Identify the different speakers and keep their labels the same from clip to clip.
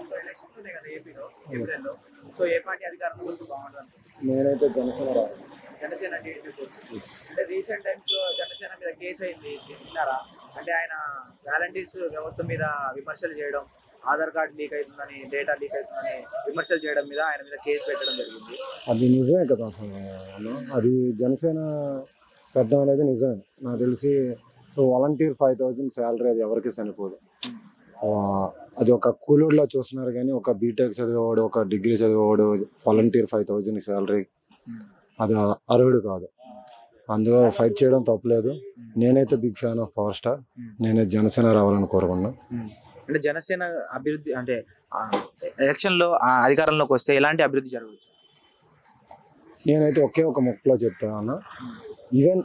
Speaker 1: So elections ఉన్నాయి కదా ఏపీలో ఏప్రిల్లో. సో ఏ పార్టీ అధికారంలోకి వస్తే బాగుంటుంది?
Speaker 2: నేనైతే జనసేన రావాలి.
Speaker 1: జనసేన టీడీపీ. అంటే రీసెంట్ టైమ్స్ లో జనసేన మీద కేసు అయింది విన్నారా? అంటే ఆయన వాలంటీర్స్ వ్యవస్థ మీద విమర్శలు చేయడం, ఆధార్ కార్డు లీక్ అవుతుందని, డేటా లీక్ అవుతుందని విమర్శలు చేయడం మీద ఆయన మీద కేసు పెట్టడం జరిగింది.
Speaker 2: అది నిజమే కదా అసలు. అది జనసేన పెట్టడం అనేది నిజమే. నాకు తెలిసి వాలంటీర్ 5,000 శాలరీ అది ఎవరికి సరిపోదు. అది ఒక కూలీలో చూస్తున్నారు కానీ ఒక బీటెక్ చదివేవాడు, ఒక డిగ్రీ చదివేవాడు వాలంటీర్ 5,000 శాలరీ అది అర్హుడు కాదు. అందులో ఫైట్ చేయడం తప్పలేదు. నేనైతే big fan of power star. నేనైతే జనసేన రావాలని కోరుకున్నా.
Speaker 1: అంటే జనసేన అభివృద్ధి అంటే ఎలక్షన్లో అధికారంలోకి వస్తే ఎలాంటి అభివృద్ధి జరగవచ్చు?
Speaker 2: నేనైతే ఒకే ఒక మొక్కలో చెప్తాను. ఈవెన్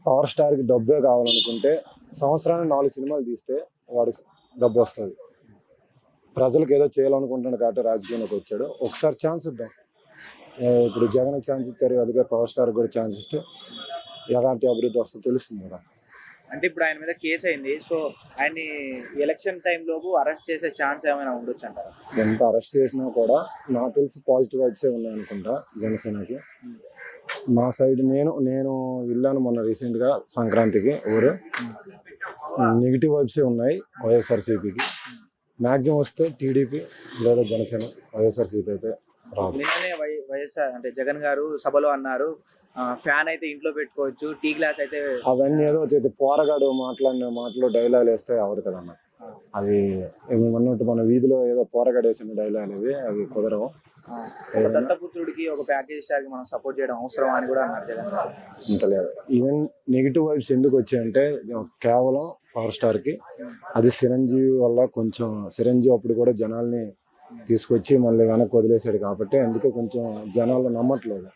Speaker 2: పవర్ స్టార్కి డబ్బే కావాలనుకుంటే సంవత్సరానికి 4 సినిమాలు తీస్తే వాడి డబ్బు వస్తుంది. ప్రజలకు ఏదో చేయాలనుకుంటున్నాడు కాబట్టి రాజకీయానికి వచ్చాడు. ఒకసారి ఛాన్స్ ఇద్దాం. ఇప్పుడు జగన్ ఛాన్స్ ఇచ్చారు, అందుకే పవర్ స్టార్ కూడా ఛాన్స్ ఇస్తే ఎలాంటి అభివృద్ధి వస్తుందో తెలుస్తుంది కదా.
Speaker 1: అంటే ఇప్పుడు ఆయన మీద కేసు అయింది. సో ఆయన్ని ఎలక్షన్ టైంలోపు అరెస్ట్ చేసే ఛాన్స్ ఏమైనా ఉండొచ్చు అంటారా?
Speaker 2: ఎంత అరెస్ట్ చేసినా కూడా నాకు తెలిసి పాజిటివ్ వైబ్సే ఉన్నాయి అనుకుంటా జనసేనకి. మా సైడ్ నేను వెళ్ళాను మొన్న రీసెంట్గా సంక్రాంతికి ఊరు. నెగిటివ్ వైబ్సే ఉన్నాయి వైఎస్ఆర్సీపీకి. మ్యాక్సిమం వస్తే టీడీపీ లేదా జనసేన. వైఎస్ఆర్సీపీ అయితే రాదు.
Speaker 1: నిన్ననే వైఎస్ఆర్ అంటే జగన్ గారు సభలో అన్నారు, ఫ్యాన్ అయితే ఇంట్లో పెట్టుకోవచ్చు, టీ గ్లాస్ అయితే.
Speaker 2: అవన్నీ ఏదో వచ్చేది పోరగాడు మాట్లాడిన మాటలు డైలాగ్ వేస్తే అవరు కదన్న. అవి ఏమన్నట్టు మన వీధిలో ఏదో పోరగాడు వేసిన డైలాగ్ అనేది అవి కుదరవు.
Speaker 1: దత్తపుత్రుడికి ఒక ప్యాకేజ్ స్టార్కి మనం సపోర్ట్ చేయడం అవసరం అని కూడా అన్నారు జగన్ గారు.
Speaker 2: ఇంత లేదు. ఈవెన్ నెగిటివ్ వైబ్స్ ఎందుకు వచ్చాయంటే కేవలం పవర్ స్టార్కి. అది చిరంజీవి వల్ల కొంచెం చిరంజీవి అప్పుడు కూడా జనాల్ని తీసుకొచ్చి మళ్ళీ వెనక్కి వదిలేశాడు కాబట్టి అందుకే కొంచెం జనాలు నమ్మట్లేదు.